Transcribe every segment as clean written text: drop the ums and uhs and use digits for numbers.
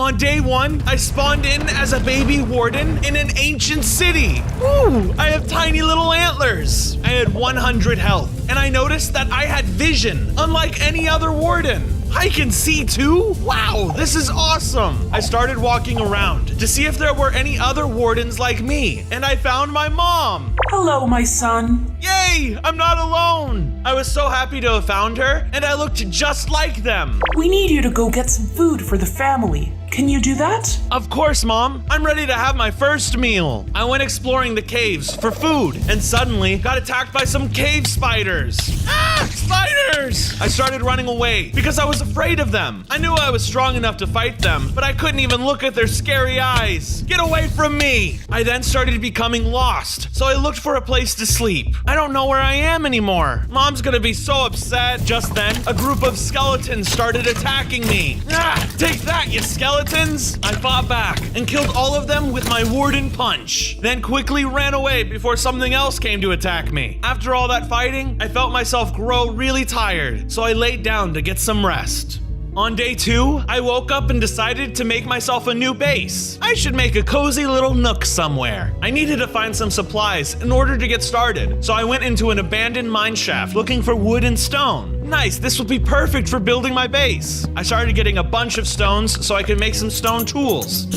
On day 1, I spawned in as a baby warden in an ancient city. Ooh, I have tiny little antlers. I had 100 health, and I noticed that I had vision, unlike any other warden. I can see too? Wow, this is awesome. I started walking around to see if there were any other wardens like me, and I found my mom. Hello, my son. Yay, I'm not alone. I was so happy to have found her, and I looked just like them. We need you to go get some food for the family. Can you do that? Of course, Mom. I'm ready to have my first meal. I went exploring the caves for food and suddenly got attacked by some cave spiders. Ah, spiders! I started running away because I was afraid of them. I knew I was strong enough to fight them, but I couldn't even look at their scary eyes. Get away from me! I then started becoming lost, so I looked for a place to sleep. I don't know where I am anymore. Mom's gonna be so upset. Just then, a group of skeletons started attacking me. Ah, take that, you skeleton! I fought back and killed all of them with my warden punch, then quickly ran away before something else came to attack me. After all that fighting, I felt myself grow really tired, so I laid down to get some rest. On day 2, I woke up and decided to make myself a new base. I should make a cozy little nook somewhere. I needed to find some supplies in order to get started, so I went into an abandoned mine shaft looking for wood and stone. Nice, this will be perfect for building my base. I started getting a bunch of stones so I could make some stone tools.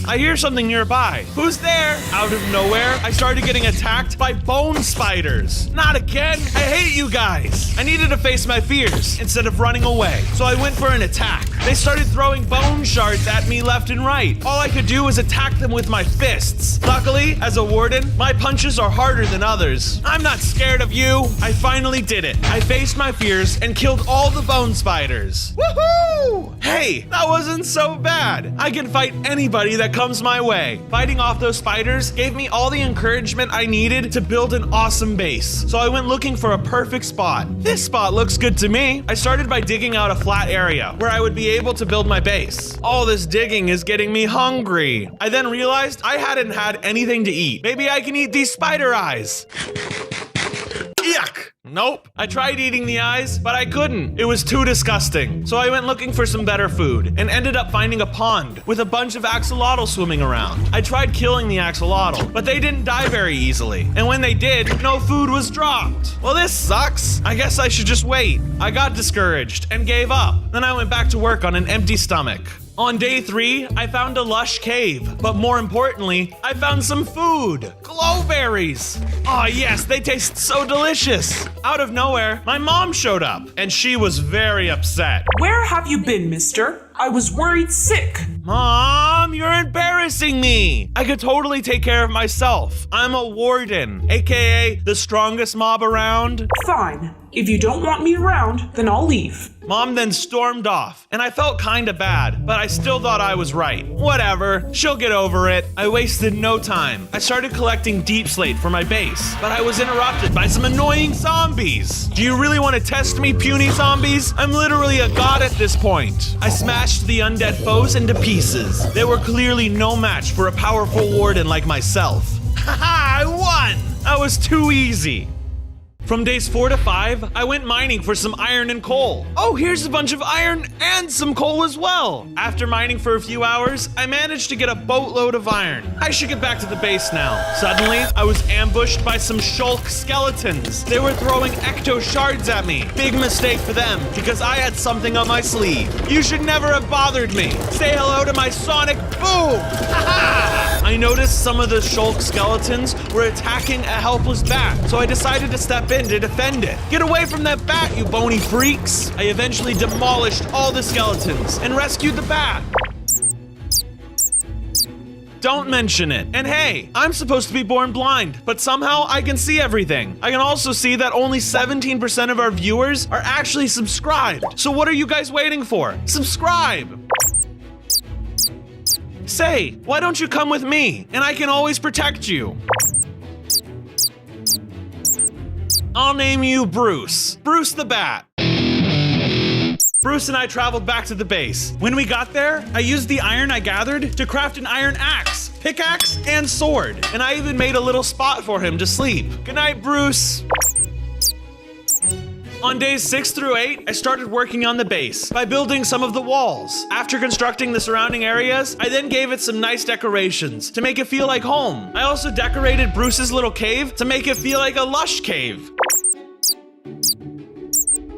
I hear something nearby. Who's there? Out of nowhere, I started getting attacked by bone spiders. Not again. I hate you guys. I needed to face my fears instead of running away, so I went for an attack. They started throwing bone shards at me left and right. All I could do was attack them with my fists. Luckily, as a warden, my punches are harder than others. I'm not scared of you. I finally did it. I faced my fears and killed all the bone spiders. Woohoo! Hey, that wasn't so bad. I can fight anybody that comes my way. Fighting off those spiders gave me all the encouragement I needed to build an awesome base. So I went looking for a perfect spot. This spot looks good to me. I started by digging out a flat area where I would be able to build my base. All this digging is getting me hungry. I then realized I hadn't had anything to eat. Maybe I can eat these spider eyes. Yuck! Nope. I tried eating the eyes, but I couldn't. It was too disgusting. So I went looking for some better food and ended up finding a pond with a bunch of axolotls swimming around. I tried killing the axolotl, but they didn't die very easily. And when they did, no food was dropped. Well, this sucks. I guess I should just wait. I got discouraged and gave up. Then I went back to work on an empty stomach. On day 3, I found a lush cave, but more importantly, I found some food. Glowberries. Oh yes, they taste so delicious. Out of nowhere, my mom showed up, and she was very upset. Where have you been, mister? I was worried sick. Mom, you're embarrassing me. I could totally take care of myself. I'm a warden, aka the strongest mob around. Fine. If you don't want me around, then I'll leave. Mom then stormed off, and I felt kinda bad, but I still thought I was right. Whatever, she'll get over it. I wasted no time. I started collecting deep slate for my base, but I was interrupted by some annoying zombies. Do you really want to test me, puny zombies? I'm literally a god at this point. I smashed the undead foes into pieces. They were clearly no match for a powerful warden like myself. Haha, I won! That was too easy. From days 4 to 5, I went mining for some iron and coal. Oh, here's a bunch of iron and some coal as well. After mining for a few hours, I managed to get a boatload of iron. I should get back to the base now. Suddenly, I was ambushed by some shulk skeletons. They were throwing ecto shards at me. Big mistake for them, because I had something up my sleeve. You should never have bothered me. Say hello to my sonic boom! Ha-ha! I noticed some of the shulk skeletons were attacking a helpless bat, so I decided to step in to defend it. Get away from that bat, you bony freaks! I eventually demolished all the skeletons and rescued the bat. Don't mention it. And hey, I'm supposed to be born blind, but somehow I can see everything. I can also see that only 17% of our viewers are actually subscribed. So what are you guys waiting for? Subscribe! Say, why don't you come with me? And I can always protect you. I'll name you Bruce. Bruce the Bat. Bruce and I traveled back to the base. When we got there, I used the iron I gathered to craft an iron axe, pickaxe, and sword. And I even made a little spot for him to sleep. Good night, Bruce. On days 6 through 8, I started working on the base by building some of the walls. After constructing the surrounding areas, I then gave it some nice decorations to make it feel like home. I also decorated Bruce's little cave to make it feel like a lush cave.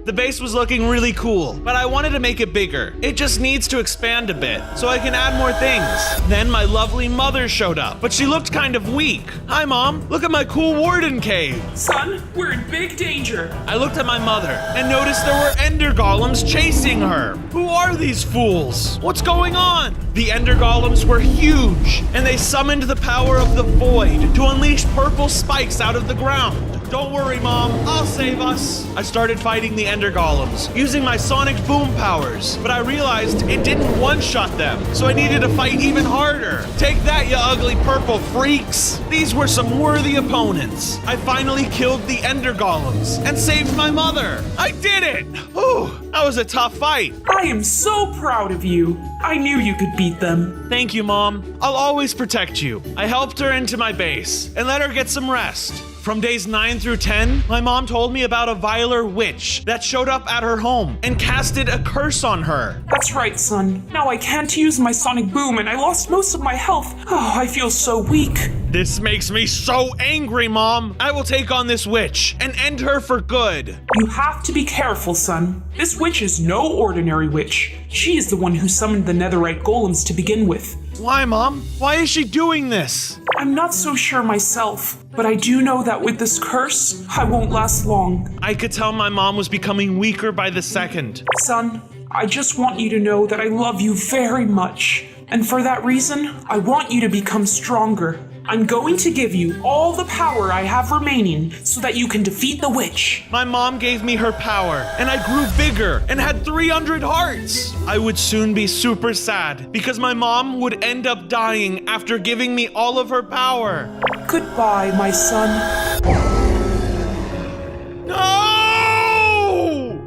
The base was looking really cool, but I wanted to make it bigger. It just needs to expand a bit, so I can add more things. Then my lovely mother showed up, but she looked kind of weak. Hi, Mom. Look at my cool warden cave. Son, we're in big danger. I looked at my mother and noticed there were ender golems chasing her. Who are these fools? What's going on? The ender golems were huge, and they summoned the power of the void to unleash purple spikes out of the ground. Don't worry, Mom. I'll save us. I started fighting the ender golems using my sonic boom powers, but I realized it didn't one-shot them, so I needed to fight even harder. Take that, you ugly purple freaks. These were some worthy opponents. I finally killed the ender golems and saved my mother. I did it. Whew, that was a tough fight. I am so proud of you. I knew you could beat them. Thank you, Mom. I'll always protect you. I helped her into my base and let her get some rest. From days 9 through 10, my mom told me about a viler witch that showed up at her home and casted a curse on her. That's right, son. Now I can't use my sonic boom and I lost most of my health. Oh, I feel so weak. This makes me so angry, Mom. I will take on this witch and end her for good. You have to be careful, son. This witch is no ordinary witch. She is the one who summoned the netherite golems to begin with. Why, Mom? Why is she doing this? I'm not so sure myself, but I do know that with this curse, I won't last long. I could tell my mom was becoming weaker by the second. Son, I just want you to know that I love you very much. And for that reason, I want you to become stronger. I'm going to give you all the power I have remaining so that you can defeat the witch. My mom gave me her power, and I grew bigger and had 300 hearts. I would soon be super sad because my mom would end up dying after giving me all of her power. Goodbye, my son. No!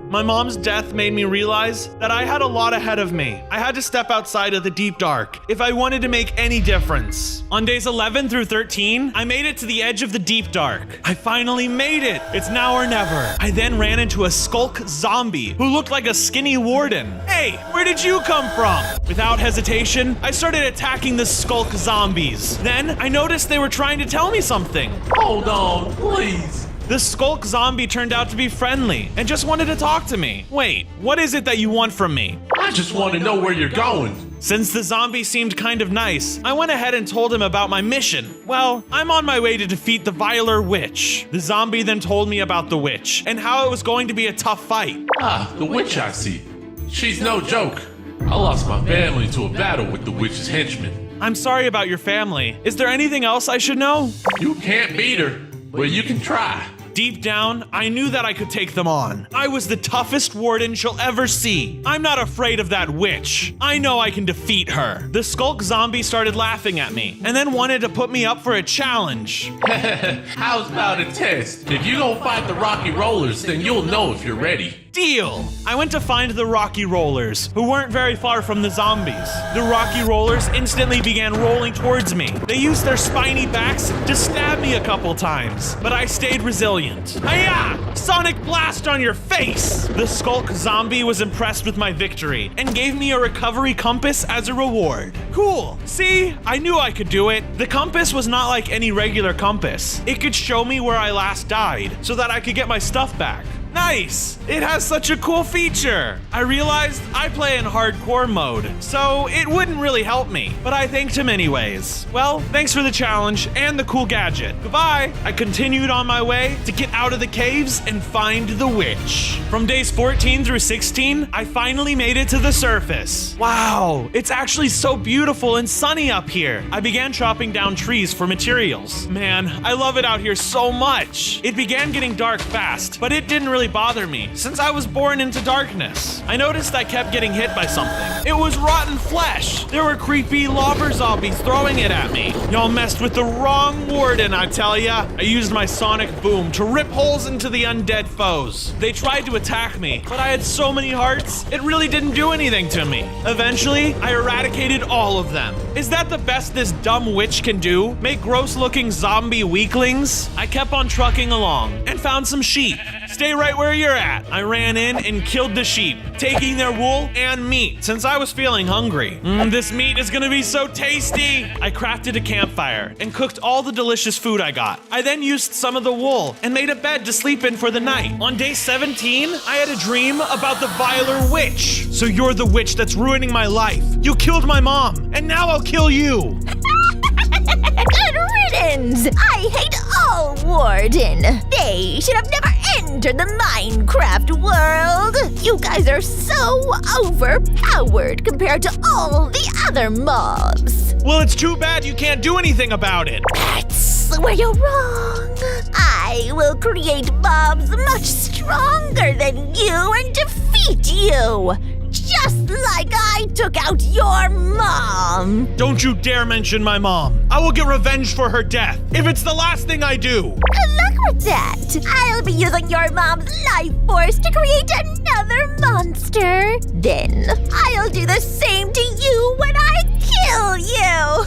My mom's death made me realize that I had a lot ahead of me. I had to step outside of the deep dark if I wanted to make any difference. On days 11 through 13, I made it to the edge of the deep dark. I finally made it. It's now or never. I then ran into a skulk zombie who looked like a skinny warden. Hey, where did you come from? Without hesitation, I started attacking the skulk zombies. Then I noticed they were trying to tell me something. Hold on, please. The skulk zombie turned out to be friendly and just wanted to talk to me. Wait, what is it that you want from me? I just want to know where you're going. Since the zombie seemed kind of nice, I went ahead and told him about my mission. Well, I'm on my way to defeat the viler witch. The zombie then told me about the witch and how it was going to be a tough fight. Ah, the witch I see. She's no joke. I lost my family to a battle with the witch's henchmen. I'm sorry about your family. Is there anything else I should know? You can't beat her, but you can try. Deep down, I knew that I could take them on. I was the toughest warden she'll ever see. I'm not afraid of that witch. I know I can defeat her. The skulk zombie started laughing at me and then wanted to put me up for a challenge. How's about a test? If you don't fight the Rocky Rollers, then you'll know if you're ready. Deal! I went to find the Rocky Rollers, who weren't very far from the zombies. The Rocky Rollers instantly began rolling towards me. They used their spiny backs to stab me a couple times, but I stayed resilient. Hiya! Sonic blast on your face! The skulk zombie was impressed with my victory and gave me a recovery compass as a reward. Cool! See? I knew I could do it. The compass was not like any regular compass. It could show me where I last died so that I could get my stuff back. Nice! It has such a cool feature! I realized I play in hardcore mode, so it wouldn't really help me, but I thanked him anyways. Well, thanks for the challenge and the cool gadget. Goodbye! I continued on my way to get out of the caves and find the witch. From days 14 through 16, I finally made it to the surface. Wow, it's actually so beautiful and sunny up here. I began chopping down trees for materials. Man, I love it out here so much. It began getting dark fast, but it didn't really bother me since I was born into darkness. I noticed I kept getting hit by something. It was rotten flesh. There were creepy lobber zombies throwing it at me. Y'all messed with the wrong warden, I tell ya. I used my sonic boom to rip holes into the undead foes. They tried to attack me, but I had so many hearts, it really didn't do anything to me. Eventually, I eradicated all of them. Is that the best this dumb witch can do? Make gross-looking zombie weaklings? I kept on trucking along and found some sheep. Stay right where you're at. I ran in and killed the sheep, taking their wool and meat since I was feeling hungry. This meat is gonna be so tasty. I crafted a campfire and cooked all the delicious food I got. I then used some of the wool and made a bed to sleep in for the night. On day 17, I had a dream about the Viler witch. So you're the witch that's ruining my life. You killed my mom, and now I'll kill you. Good riddance! I hate all Warden. They should have never entered the Minecraft world. You guys are so overpowered compared to all the other mobs. Well, it's too bad you can't do anything about it. That's where you're wrong. I will create mobs much stronger than you and defeat you. Just like I took out your mom. Don't you dare mention my mom. I will get revenge for her death, if it's the last thing I do. Good luck with that. I'll be using your mom's life force to create another monster. Then I'll do the same to you when I kill you.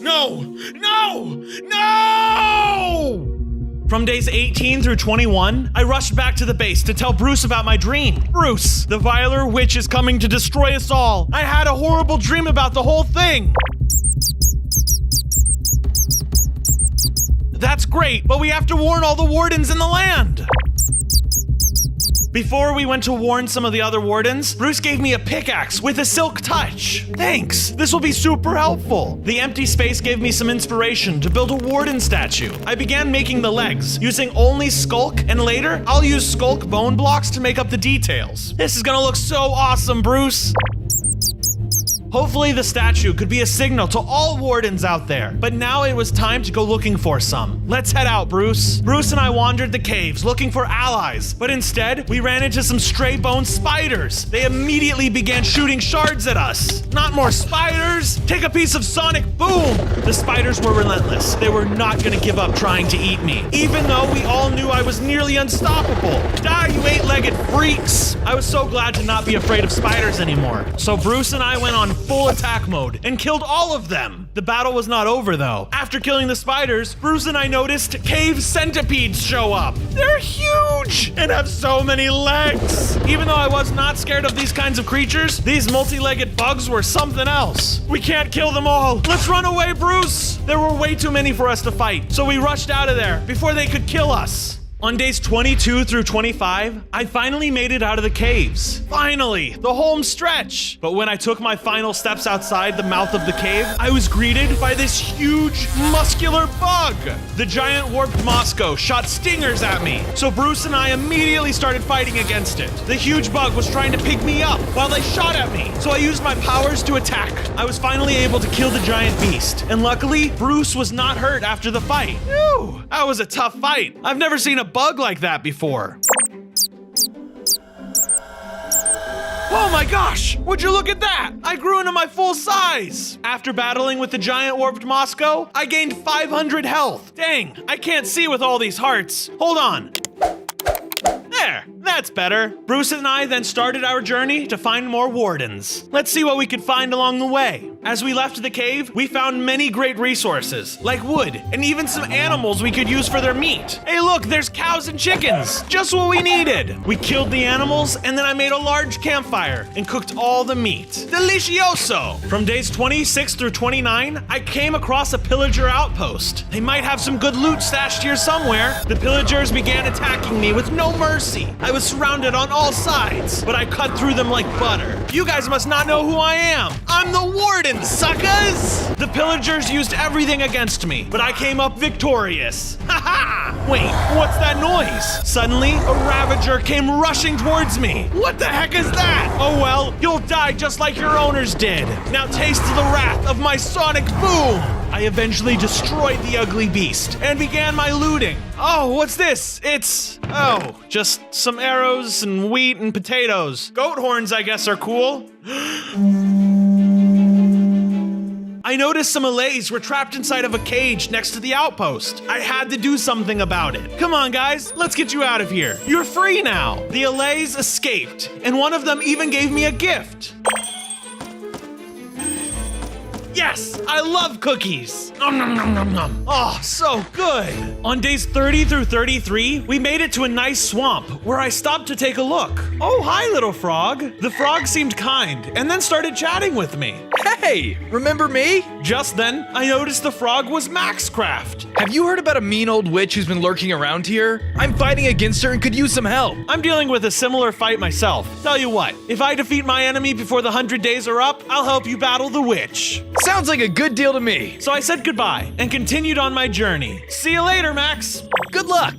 No! No! No! From days 18 through 21, I rushed back to the base to tell Bruce about my dream. Bruce, the Viler witch is coming to destroy us all. I had a horrible dream about the whole thing. That's great, but we have to warn all the wardens in the land. Before we went to warn some of the other wardens, Bruce gave me a pickaxe with a silk touch. Thanks, this will be super helpful. The empty space gave me some inspiration to build a warden statue. I began making the legs, using only skulk, and later, I'll use skulk bone blocks to make up the details. This is gonna look so awesome, Bruce. Hopefully the statue could be a signal to all wardens out there. But now it was time to go looking for some. Let's head out, Bruce. Bruce and I wandered the caves looking for allies, but instead we ran into some stray bone spiders. They immediately began shooting shards at us. Not more spiders! Take a piece of sonic boom! The spiders were relentless. They were not gonna give up trying to eat me, even though we all knew I was nearly unstoppable. Die, you eight-legged freaks! I was so glad to not be afraid of spiders anymore. So Bruce and I went on full attack mode and killed all of them. The battle was not over though. After killing the spiders, Bruce and I noticed cave centipedes show up. They're huge and have so many legs. Even though I was not scared of these kinds of creatures, these multi-legged bugs were something else. We can't kill them all. Let's run away, Bruce. There were way too many for us to fight, so we rushed out of there before they could kill us. On days 22 through 25, I finally made it out of the caves. Finally, the home stretch. But when I took my final steps outside the mouth of the cave, I was greeted by this huge, muscular bug. The giant warped Moscow shot stingers at me, so Bruce and I immediately started fighting against it. The huge bug was trying to pick me up while they shot at me, so I used my powers to attack. I was finally able to kill the giant beast, and luckily, Bruce was not hurt after the fight. Whew, that was a tough fight. I've never seen a bug like that before. Oh my gosh, would you look at that? I grew into my full size. After battling with the giant warped Moscow, I gained 500 health. Dang, I can't see with all these hearts. Hold on. There, that's better. Bruce and I then started our journey to find more wardens. Let's see what we could find along the way. As we left the cave, we found many great resources, like wood, and even some animals we could use for their meat. Hey look, there's cows and chickens, just what we needed. We killed the animals, and then I made a large campfire and cooked all the meat. Delicioso! From days 26 through 29, I came across a pillager outpost. They might have some good loot stashed here somewhere. The pillagers began attacking me with no mercy. I was surrounded on all sides, but I cut through them like butter. You guys must not know who I am. I'm the warden, suckers! The pillagers used everything against me, but I came up victorious. Ha-ha! Wait, what's that noise? Suddenly, a ravager came rushing towards me. What the heck is that? Oh well, you'll die just like your owners did. Now taste the wrath of my sonic boom! I eventually destroyed the ugly beast and began my looting. Oh, what's this? Just some arrows and wheat and potatoes. Goat horns, I guess, are cool. I noticed some allays were trapped inside of a cage next to the outpost. I had to do something about it. Come on, guys, let's get you out of here. You're free now. The allays escaped, and one of them even gave me a gift. Yes, I love cookies. Nom nom nom nom nom. Oh, so good. On days 30 through 33, we made it to a nice swamp where I stopped to take a look. Oh, hi, little frog. The frog seemed kind and then started chatting with me. Hey, remember me? Just then, I noticed the frog was Maxcraft. Have you heard about a mean old witch who's been lurking around here? I'm fighting against her and could use some help. I'm dealing with a similar fight myself. Tell you what, if I defeat my enemy before the 100 days are up, I'll help you battle the witch. Sounds like a good deal to me. So I said goodbye and continued on my journey. See you later, Max. Good luck.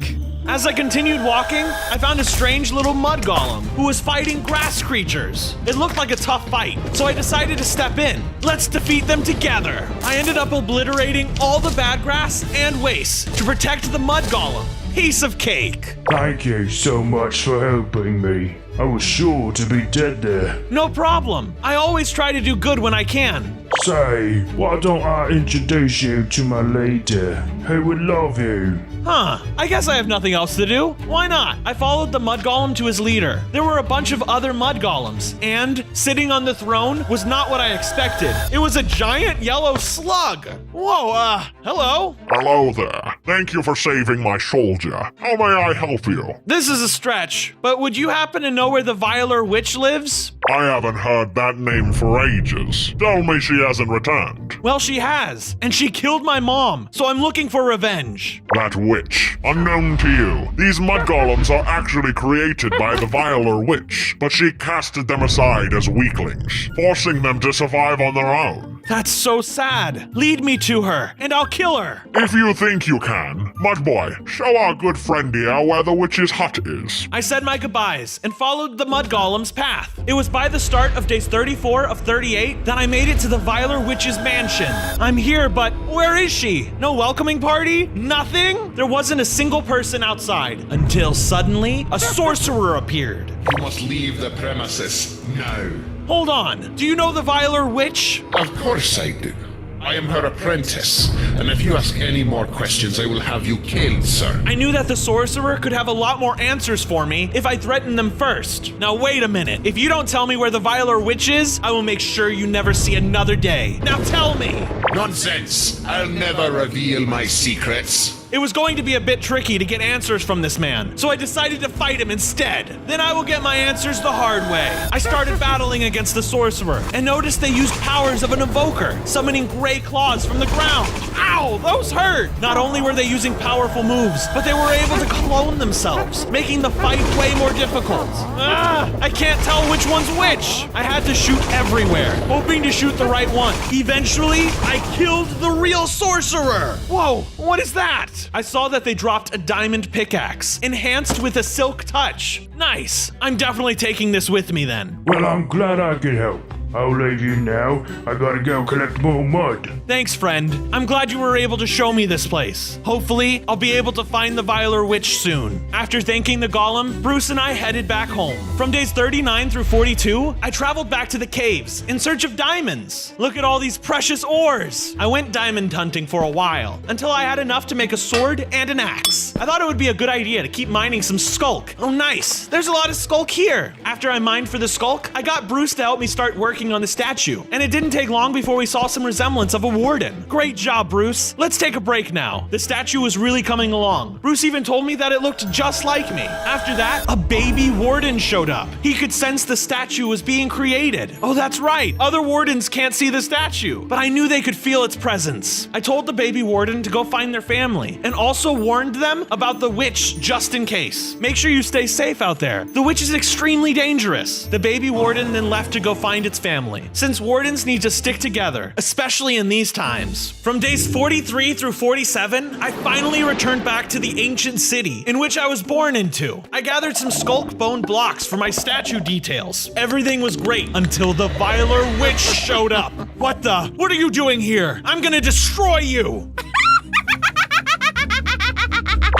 As I continued walking, I found a strange little mud golem who was fighting grass creatures. It looked like a tough fight, so I decided to step in. Let's defeat them together. I ended up obliterating all the bad grass and waste to protect the mud golem. Piece of cake. Thank you so much for helping me. I was sure to be dead there. No problem. I always try to do good when I can. Say, why don't I introduce you to my leader, who would love you? Huh, I guess I have nothing else to do. Why not? I followed the mud golem to his leader. There were a bunch of other mud golems, and sitting on the throne was not what I expected. It was a giant yellow slug. Whoa, hello? Hello there. Thank you for saving my soldier. How may I help you? This is a stretch, but would you happen to know where the Viler Witch lives? I haven't heard that name for ages. Tell me she hasn't returned. Well, she has, and she killed my mom, so I'm looking for revenge. That witch, unknown to you. These mud golems are actually created by the Viler Witch, but she casted them aside as weaklings, forcing them to survive on their own. That's so sad. Lead me to her, and I'll kill her. If you think you can, Mud Boy, show our good friend here where the witch's hut is. I said my goodbyes and followed the mud golem's path. It was by the start of days 34 of 38 that I made it to the Viler Witch's mansion. I'm here, but where is she? No welcoming party? Nothing? There wasn't a single person outside until suddenly a sorcerer appeared. You must leave the premises now. Hold on. Do you know the Viler Witch? Of course I do. I am her apprentice, and if you ask any more questions, I will have you killed, sir. I knew that the sorcerer could have a lot more answers for me if I threatened them first. Now wait a minute. If you don't tell me where the Viler Witch is, I will make sure you never see another day. Now tell me! Nonsense! I'll never reveal my secrets. It was going to be a bit tricky to get answers from this man, so I decided to fight him instead. Then I will get my answers the hard way. I started battling against the sorcerer and noticed they used powers of an evoker, summoning gray claws from the ground. Ow, those hurt! Not only were they using powerful moves, but they were able to clone themselves, making the fight way more difficult. I can't tell which one's which. I had to shoot everywhere, hoping to shoot the right one. Eventually, I killed the real sorcerer. Whoa, what is that? I saw that they dropped a diamond pickaxe, enhanced with a silk touch. Nice. I'm definitely taking this with me then. Well, I'm glad I could help. I'll leave you now. I gotta go collect more mud. Thanks, friend. I'm glad you were able to show me this place. Hopefully, I'll be able to find the Viler Witch soon. After thanking the golem, Bruce and I headed back home. From days 39 through 42, I traveled back to the caves in search of diamonds. Look at all these precious ores. I went diamond hunting for a while until I had enough to make a sword and an axe. I thought it would be a good idea to keep mining some skulk. Oh, nice. There's a lot of skulk here. After I mined for the skulk, I got Bruce to help me start working on the statue, and it didn't take long before we saw some resemblance of a warden. Great job, Bruce. Let's take a break now. The statue was really coming along. Bruce even told me that it looked just like me. After that, a baby warden showed up. He could sense the statue was being created. Oh, that's right. Other wardens can't see the statue, but I knew they could feel its presence. I told the baby warden to go find their family and also warned them about the witch just in case. Make sure you stay safe out there. The witch is extremely dangerous. The baby warden then left to go find its family, since wardens need to stick together, especially in these times. From days 43 through 47, I finally returned back to the ancient city in which I was born into. I gathered some skulk bone blocks for my statue details. Everything was great until the Viler Witch showed up. What the? What are you doing here? I'm gonna destroy you!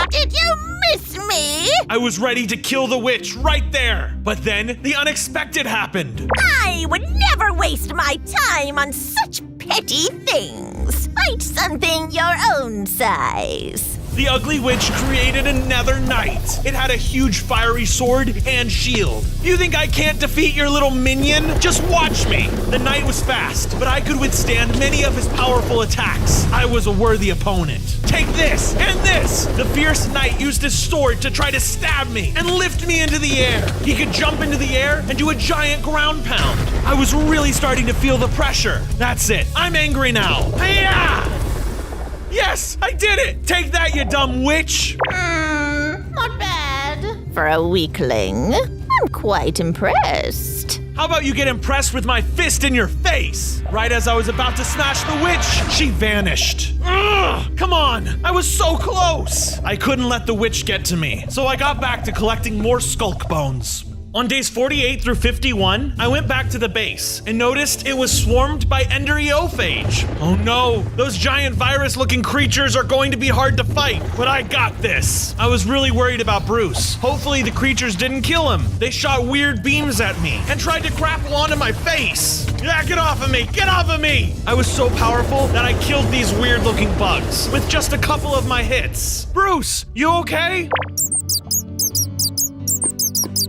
Did you miss me? I was ready to kill the witch right there, but then the unexpected happened. I would never waste my time on such petty things. Fight something your own size. The ugly witch created another knight. It had a huge fiery sword and shield. You think I can't defeat your little minion? Just watch me. The knight was fast, but I could withstand many of his powerful attacks. I was a worthy opponent. Take this and this. The fierce knight used his sword to try to stab me and lift me into the air. He could jump into the air and do a giant ground pound. I was really starting to feel the pressure. That's it. I'm angry now. Hi-ya! Yes, I did it! Take that, you dumb witch! Not bad. For a weakling, I'm quite impressed. How about you get impressed with my fist in your face? Right as I was about to smash the witch, she vanished. Ugh, come on, I was so close! I couldn't let the witch get to me, so I got back to collecting more skulk bones. On days 48 through 51, I went back to the base and noticed it was swarmed by enderiophage. Oh no, those giant virus-looking creatures are going to be hard to fight, but I got this. I was really worried about Bruce. Hopefully the creatures didn't kill him. They shot weird beams at me and tried to grapple onto my face. Yeah, get off of me, get off of me! I was so powerful that I killed these weird-looking bugs with just a couple of my hits. Bruce, you okay?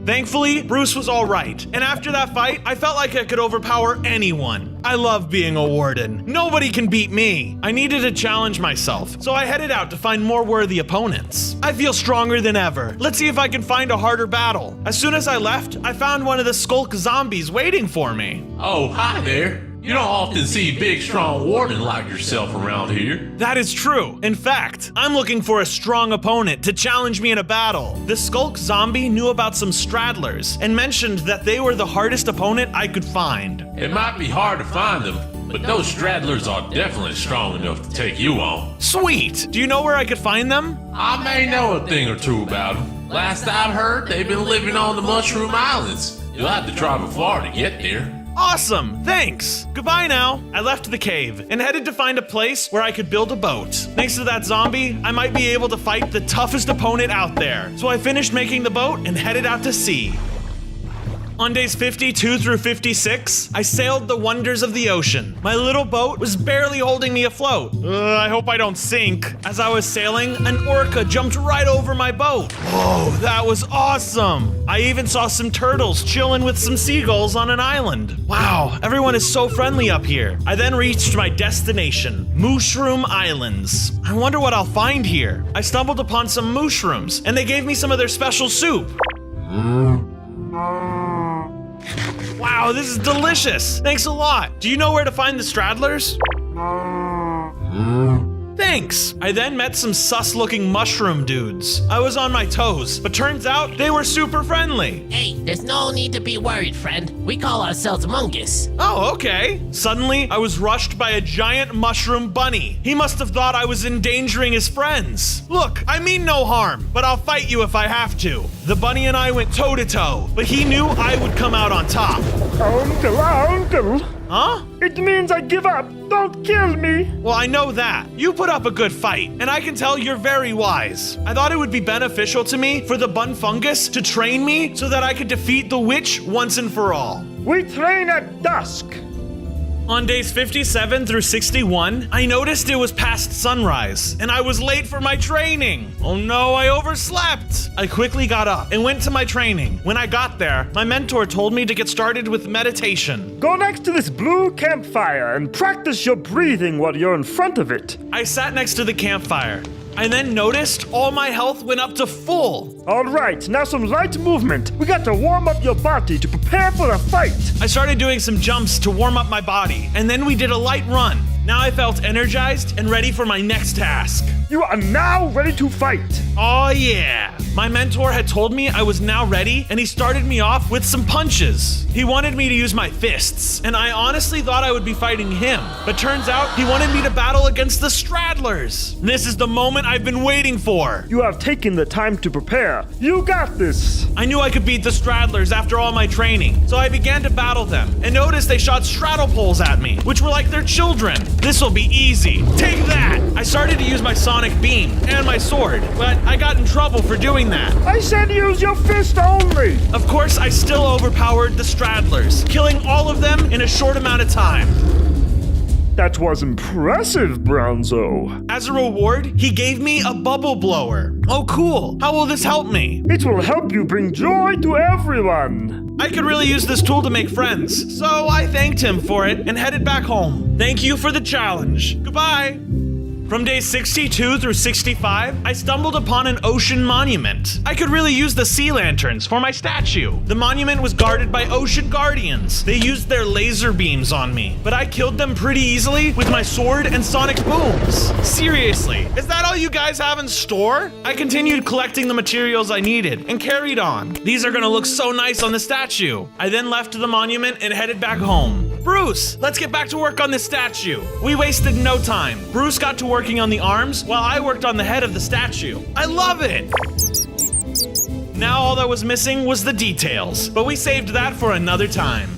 Thankfully, Bruce was all right, and after that fight, I felt like I could overpower anyone. I love being a warden. Nobody can beat me. I needed to challenge myself, so I headed out to find more worthy opponents. I feel stronger than ever. Let's see if I can find a harder battle. As soon as I left, I found one of the skulk zombies waiting for me. Oh, hi there. You don't often see big, strong warden like yourself around here. That is true. In fact, I'm looking for a strong opponent to challenge me in a battle. The skulk zombie knew about some straddlers and mentioned that they were the hardest opponent I could find. It might be hard to find them, but those straddlers are definitely strong enough to take you on. Sweet! Do you know where I could find them? I may know a thing or two about them. Last I've heard, they've been living on the Mushroom Islands. You'll have to travel far to get there. Awesome, thanks. Goodbye now. I left the cave and headed to find a place where I could build a boat. Thanks to that zombie, I might be able to fight the toughest opponent out there. So I finished making the boat and headed out to sea. On days 52 through 56, I sailed the wonders of the ocean. My little boat was barely holding me afloat. I hope I don't sink. As I was sailing, an orca jumped right over my boat. Whoa, that was awesome. I even saw some turtles chilling with some seagulls on an island. Wow, everyone is so friendly up here. I then reached my destination, Mushroom Islands. I wonder what I'll find here. I stumbled upon some mushrooms, and they gave me some of their special soup. Wow, this is delicious. Thanks a lot. Do you know where to find the straddlers? Thanks. I then met some sus-looking mushroom dudes. I was on my toes, but turns out they were super friendly. Hey, there's no need to be worried, friend. We call ourselves Mungus. Oh, okay. Suddenly, I was rushed by a giant mushroom bunny. He must have thought I was endangering his friends. Look, I mean no harm, but I'll fight you if I have to. The bunny and I went toe-to-toe, but he knew I would come out on top. Uncle. Huh? It means I give up. Don't kill me. Well, I know that. You put up a good fight, and I can tell you're very wise. I thought it would be beneficial to me for the bun fungus to train me so that I could defeat the witch once and for all. We train at dusk. On days 57 through 61, I noticed it was past sunrise, and I was late for my training. Oh no, I overslept. I quickly got up and went to my training. When I got there, my mentor told me to get started with meditation. Go next to this blue campfire and practice your breathing while you're in front of it. I sat next to the campfire. I then noticed all my health went up to full. All right, now some light movement. We got to warm up your body to prepare for the fight. I started doing some jumps to warm up my body, and then we did a light run. Now I felt energized and ready for my next task. You are now ready to fight. Oh yeah. My mentor had told me I was now ready, and he started me off with some punches. He wanted me to use my fists, and I honestly thought I would be fighting him. But turns out he wanted me to battle against the straddlers. This is the moment I've been waiting for. You have taken the time to prepare. You got this. I knew I could beat the straddlers after all my training, so I began to battle them, and noticed they shot straddle poles at me, which were like their children. This will be easy. Take that! I started to use my sonic beam and my sword, but I got in trouble for doing that. I said use your fist only. Of course, I still overpowered the straddlers, killing all of them in a short amount of time. That was impressive, Bronzo. As a reward, he gave me a bubble blower. Oh, cool. How will this help me? It will help you bring joy to everyone. I could really use this tool to make friends, so I thanked him for it and headed back home. Thank you for the challenge. Goodbye. From days 62 through 65, I stumbled upon an ocean monument. I could really use the sea lanterns for my statue. The monument was guarded by ocean guardians. They used their laser beams on me, but I killed them pretty easily with my sword and sonic booms. Seriously, is that all you guys have in store? I continued collecting the materials I needed and carried on. These are gonna look so nice on the statue. I then left the monument and headed back home. Bruce, let's get back to work on this statue. We wasted no time. Bruce got to working on the arms while I worked on the head of the statue. I love it! Now all that was missing was the details, but we saved that for another time.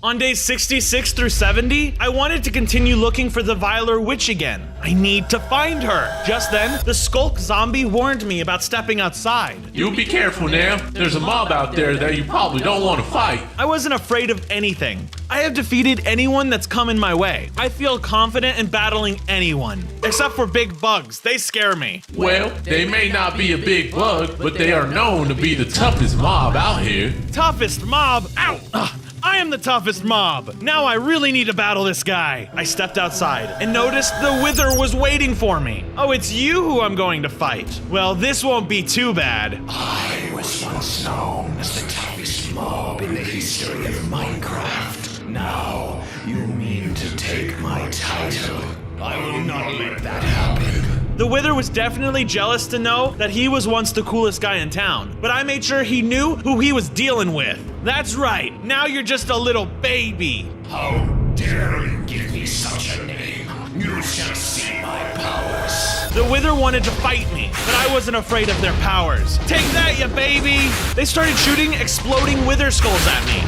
On days 66 through 70, I wanted to continue looking for the Viler Witch again. I need to find her. Just then, the Skulk zombie warned me about stepping outside. You be careful now. There's a mob out there that you probably don't want to fight. I wasn't afraid of anything. I have defeated anyone that's come in my way. I feel confident in battling anyone. Except for big bugs, they scare me. Well, they may not be a big bug, but they are known to be the toughest mob out here. Toughest mob? Ow! Ugh. I am the toughest mob. Now I really need to battle this guy. I stepped outside and noticed the Wither was waiting for me. Oh, it's you who I'm going to fight. Well, this won't be too bad. I was once known as the toughest mob in the history of Minecraft. Now, you mean to take my title? I will not let that happen. The Wither was definitely jealous to know that he was once the coolest guy in town, but I made sure he knew who he was dealing with. That's right, now you're just a little baby. How dare you give me such a name? You shall see my powers. The Wither wanted to fight me, but I wasn't afraid of their powers. Take that, you baby! They started shooting exploding Wither skulls at me.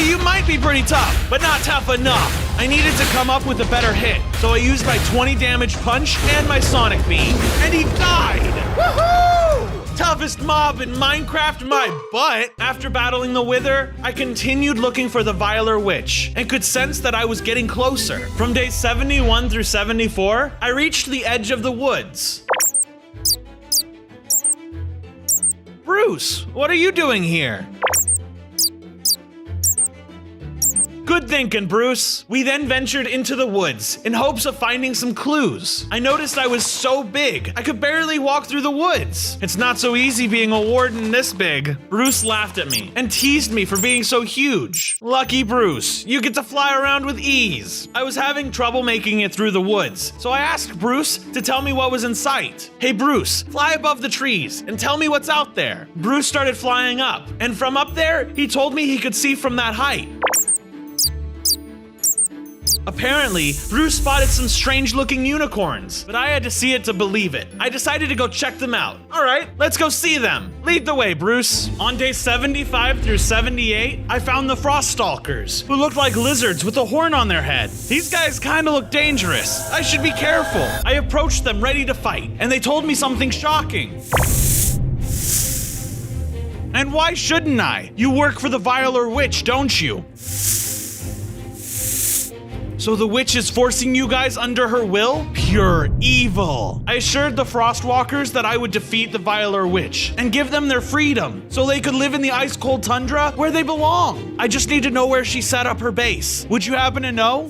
You might be pretty tough, but not tough enough. I needed to come up with a better hit, so I used my 20 damage punch and my sonic beam, and he died! Woohoo! Toughest mob in Minecraft, my butt! After battling the Wither, I continued looking for the Viler Witch, and could sense that I was getting closer. From days 71 through 74, I reached the edge of the woods. Bruce, what are you doing here? Good thinking, Bruce. We then ventured into the woods in hopes of finding some clues. I noticed I was so big, I could barely walk through the woods. It's not so easy being a warden this big. Bruce laughed at me and teased me for being so huge. Lucky Bruce, you get to fly around with ease. I was having trouble making it through the woods, so I asked Bruce to tell me what was in sight. Hey Bruce, fly above the trees and tell me what's out there. Bruce started flying up, and from up there, he told me he could see from that height. Apparently, Bruce spotted some strange-looking unicorns, but I had to see it to believe it. I decided to go check them out. All right, let's go see them. Lead the way, Bruce. On day 75 through 78, I found the Frost Stalkers, who looked like lizards with a horn on their head. These guys kind of look dangerous. I should be careful. I approached them ready to fight, and they told me something shocking. And why shouldn't I? You work for the Viler Witch, don't you? So the witch is forcing you guys under her will? Pure evil. I assured the Frostwalkers that I would defeat the Viler Witch and give them their freedom so they could live in the ice-cold tundra where they belong. I just need to know where she set up her base. Would you happen to know?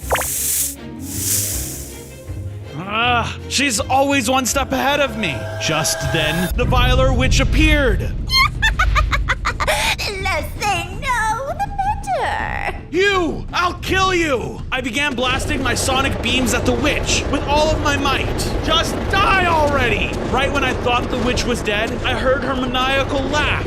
She's always one step ahead of me. Just then, the Viler Witch appeared. The less they know, the better. You! I'll kill you! I began blasting my sonic beams at the witch with all of my might. Just die already! Right when I thought the witch was dead, I heard her maniacal laugh.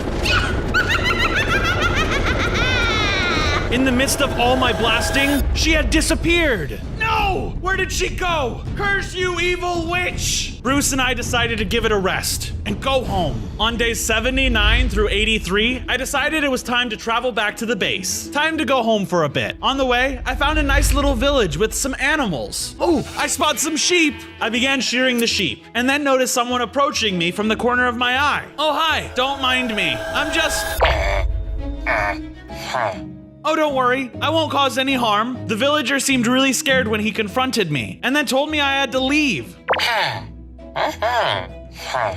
In the midst of all my blasting, she had disappeared. No! Where did she go? Curse you, evil witch! Bruce and I decided to give it a rest and go home. On days 79 through 83, I decided it was time to travel back to the base. Time to go home for a bit. On the way, I found a nice little village with some animals. Oh, I spot some sheep! I began shearing the sheep and then noticed someone approaching me from the corner of my eye. Oh, hi, don't mind me. I'm just... Oh, don't worry, I won't cause any harm. The villager seemed really scared when he confronted me, and then told me I had to leave.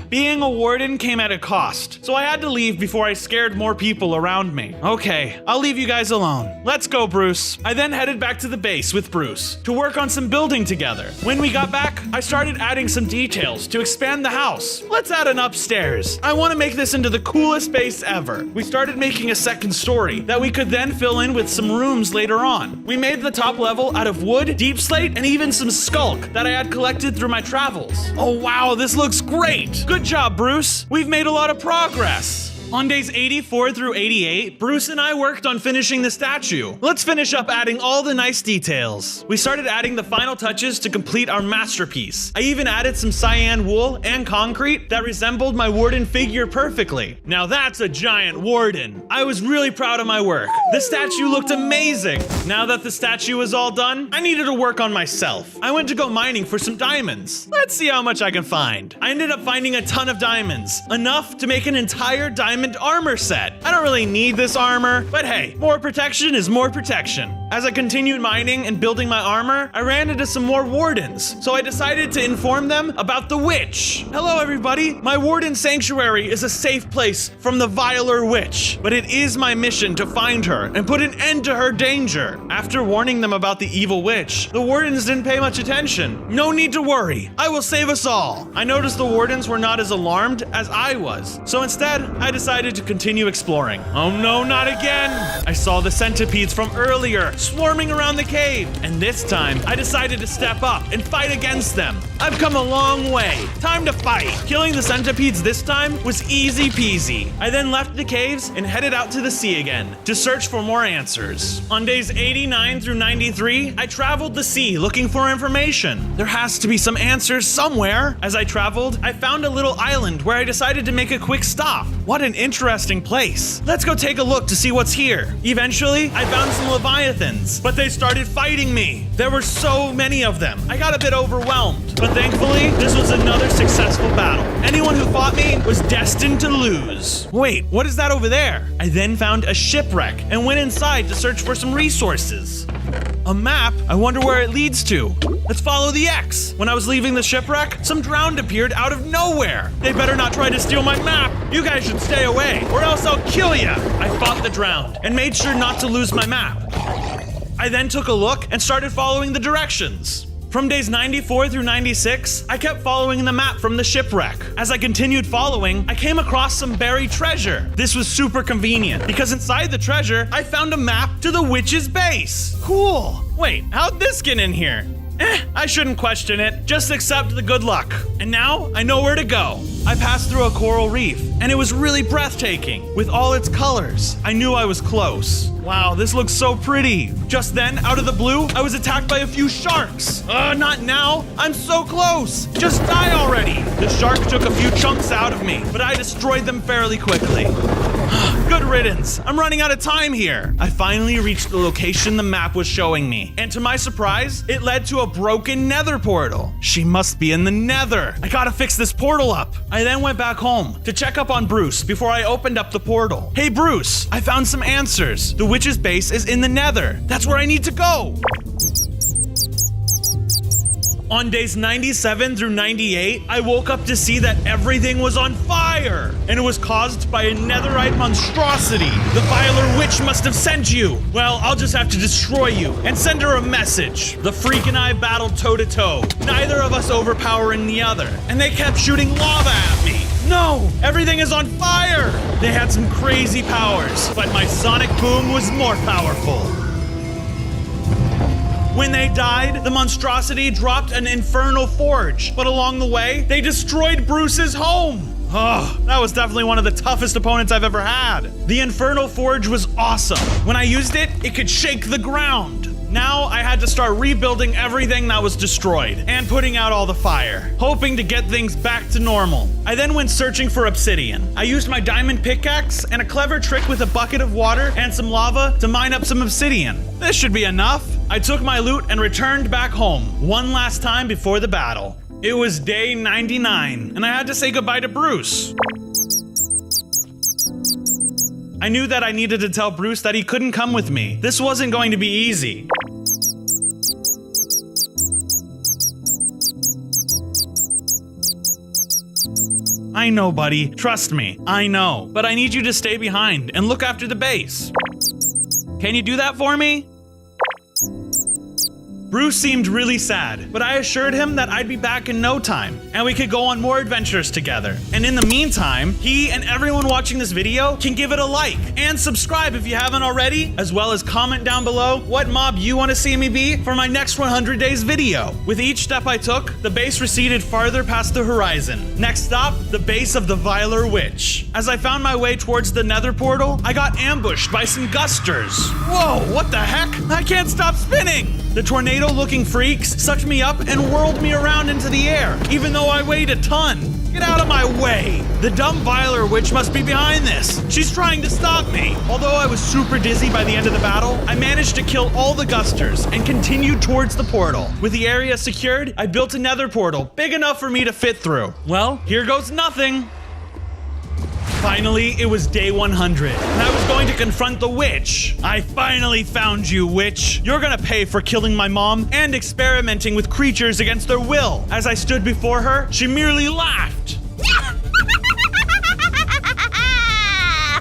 Being a warden came at a cost, so I had to leave before I scared more people around me. Okay, I'll leave you guys alone. Let's go, Bruce. I then headed back to the base with Bruce to work on some building together. When we got back, I started adding some details to expand the house. Let's add an upstairs. I want to make this into the coolest base ever. We started making a second story that we could then fill in with some rooms later on. We made the top level out of wood, deep slate, and even some skulk that I had collected through my travels. Oh wow, this looks great! Good job, Bruce. We've made a lot of progress. On days 84 through 88, Bruce and I worked on finishing the statue. Let's finish up adding all the nice details. We started adding the final touches to complete our masterpiece. I even added some cyan wool and concrete that resembled my warden figure perfectly. Now that's a giant warden. I was really proud of my work. The statue looked amazing. Now that the statue was all done, I needed to work on myself. I went to go mining for some diamonds. Let's see how much I can find. I ended up finding a ton of diamonds, enough to make an entire diamond armor set. I don't really need this armor, but hey, more protection is more protection. As I continued mining and building my armor, I ran into some more wardens, so I decided to inform them about the witch. Hello everybody, my warden sanctuary is a safe place from the viler witch, but it is my mission to find her and put an end to her danger. After warning them about the evil witch, the wardens didn't pay much attention. No need to worry, I will save us all. I noticed the wardens were not as alarmed as I was, so instead, I decided to continue exploring. Oh no, not again! I saw the centipedes from earlier swarming around the cave, and this time I decided to step up and fight against them. I've come a long way. Time to fight. Killing the centipedes this time was easy peasy. I then left the caves and headed out to the sea again to search for more answers. On days 89 through 93, I traveled the sea looking for information. There has to be some answers somewhere. As I traveled, I found a little island where I decided to make a quick stop. What an interesting place. Let's go take a look to see what's here. Eventually, I found some leviathans, but they started fighting me. There were so many of them. I got a bit overwhelmed, but thankfully, this was another successful battle. Anyone who fought me was destined to lose. Wait, what is that over there? I then found a shipwreck and went inside to search for some resources. A map? I wonder where it leads to. Let's follow the X. When I was leaving the shipwreck, some drowned appeared out of nowhere. They better not try to steal my map. You guys should stay away, or else I'll kill ya. I fought the drowned and made sure not to lose my map. I then took a look and started following the directions. From days 94 through 96, I kept following the map from the shipwreck. As I continued following, I came across some buried treasure. This was super convenient because inside the treasure, I found a map to the witch's base. Cool. Wait, how'd this get in here? I shouldn't question it, just accept the good luck. And now, I know where to go. I passed through a coral reef, and it was really breathtaking. With all its colors, I knew I was close. Wow, this looks so pretty. Just then, out of the blue, I was attacked by a few sharks. Not now. I'm so close. Just die already. The shark took a few chunks out of me, but I destroyed them fairly quickly. Good riddance. I'm running out of time here. I finally reached the location the map was showing me, and to my surprise, it led to a broken nether portal. She must be in the nether. I gotta fix this portal up. I then went back home to check up on Bruce before I opened up the portal. Hey Bruce, I found some answers. The witch's base is in the nether. That's where I need to go. On days 97 through 98, I woke up to see that everything was on fire, and it was caused by a netherite monstrosity. The viler witch must have sent you. Well, I'll just have to destroy you and send her a message. The freak and I battled toe-to-toe, neither of us overpowering the other, and they kept shooting lava at me. No, everything is on fire. They had some crazy powers, but my sonic boom was more powerful. When they died, the monstrosity dropped an infernal forge, but along the way, they destroyed Bruce's home. Oh, that was definitely one of the toughest opponents I've ever had. The infernal forge was awesome. When I used it, it could shake the ground. Now I had to start rebuilding everything that was destroyed and putting out all the fire, hoping to get things back to normal. I then went searching for obsidian. I used my diamond pickaxe and a clever trick with a bucket of water and some lava to mine up some obsidian. This should be enough. I took my loot and returned back home one last time before the battle. It was day 99 and I had to say goodbye to Bruce. I knew that I needed to tell Bruce that he couldn't come with me. This wasn't going to be easy. I know, buddy. Trust me. I know. But I need you to stay behind and look after the base. Can you do that for me? Bruce seemed really sad, but I assured him that I'd be back in no time, and we could go on more adventures together. And in the meantime, he and everyone watching this video can give it a like and subscribe if you haven't already, as well as comment down below what mob you want to see me be for my next 100 days video. With each step I took, the base receded farther past the horizon. Next stop, the base of the Viler Witch. As I found my way towards the nether portal, I got ambushed by some gusters. Whoa, what the heck? I can't stop spinning! The tornado-looking freaks sucked me up and whirled me around into the air, even though I weighed a ton. Get out of my way! The dumb Viler Witch must be behind this. She's trying to stop me. Although I was super dizzy by the end of the battle, I managed to kill all the gusters and continued towards the portal. With the area secured, I built a nether portal big enough for me to fit through. Well, here goes nothing. Finally, it was day 100, and I was going to confront the witch. I finally found you, witch. You're gonna pay for killing my mom and experimenting with creatures against their will. As I stood before her, she merely laughed.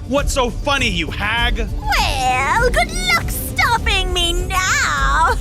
What's so funny, you hag? Well, good luck stopping me now.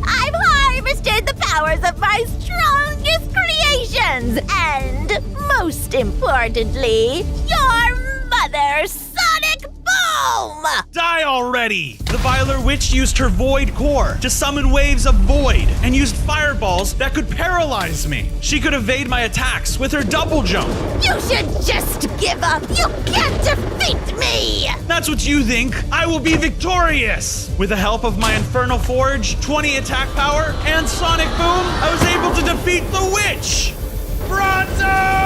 I've harvested the powers of my strongest creations, and most importantly, your mother's sonic boom! Die already! The Viler Witch used her Void Core to summon waves of void and used fireballs that could paralyze me. She could evade my attacks with her double jump. You should just give up. You can't defeat me! That's what you think. I will be victorious! With the help of my Infernal Forge, 20 attack power, and Sonic Boom, I was able to defeat the witch! Bronzo!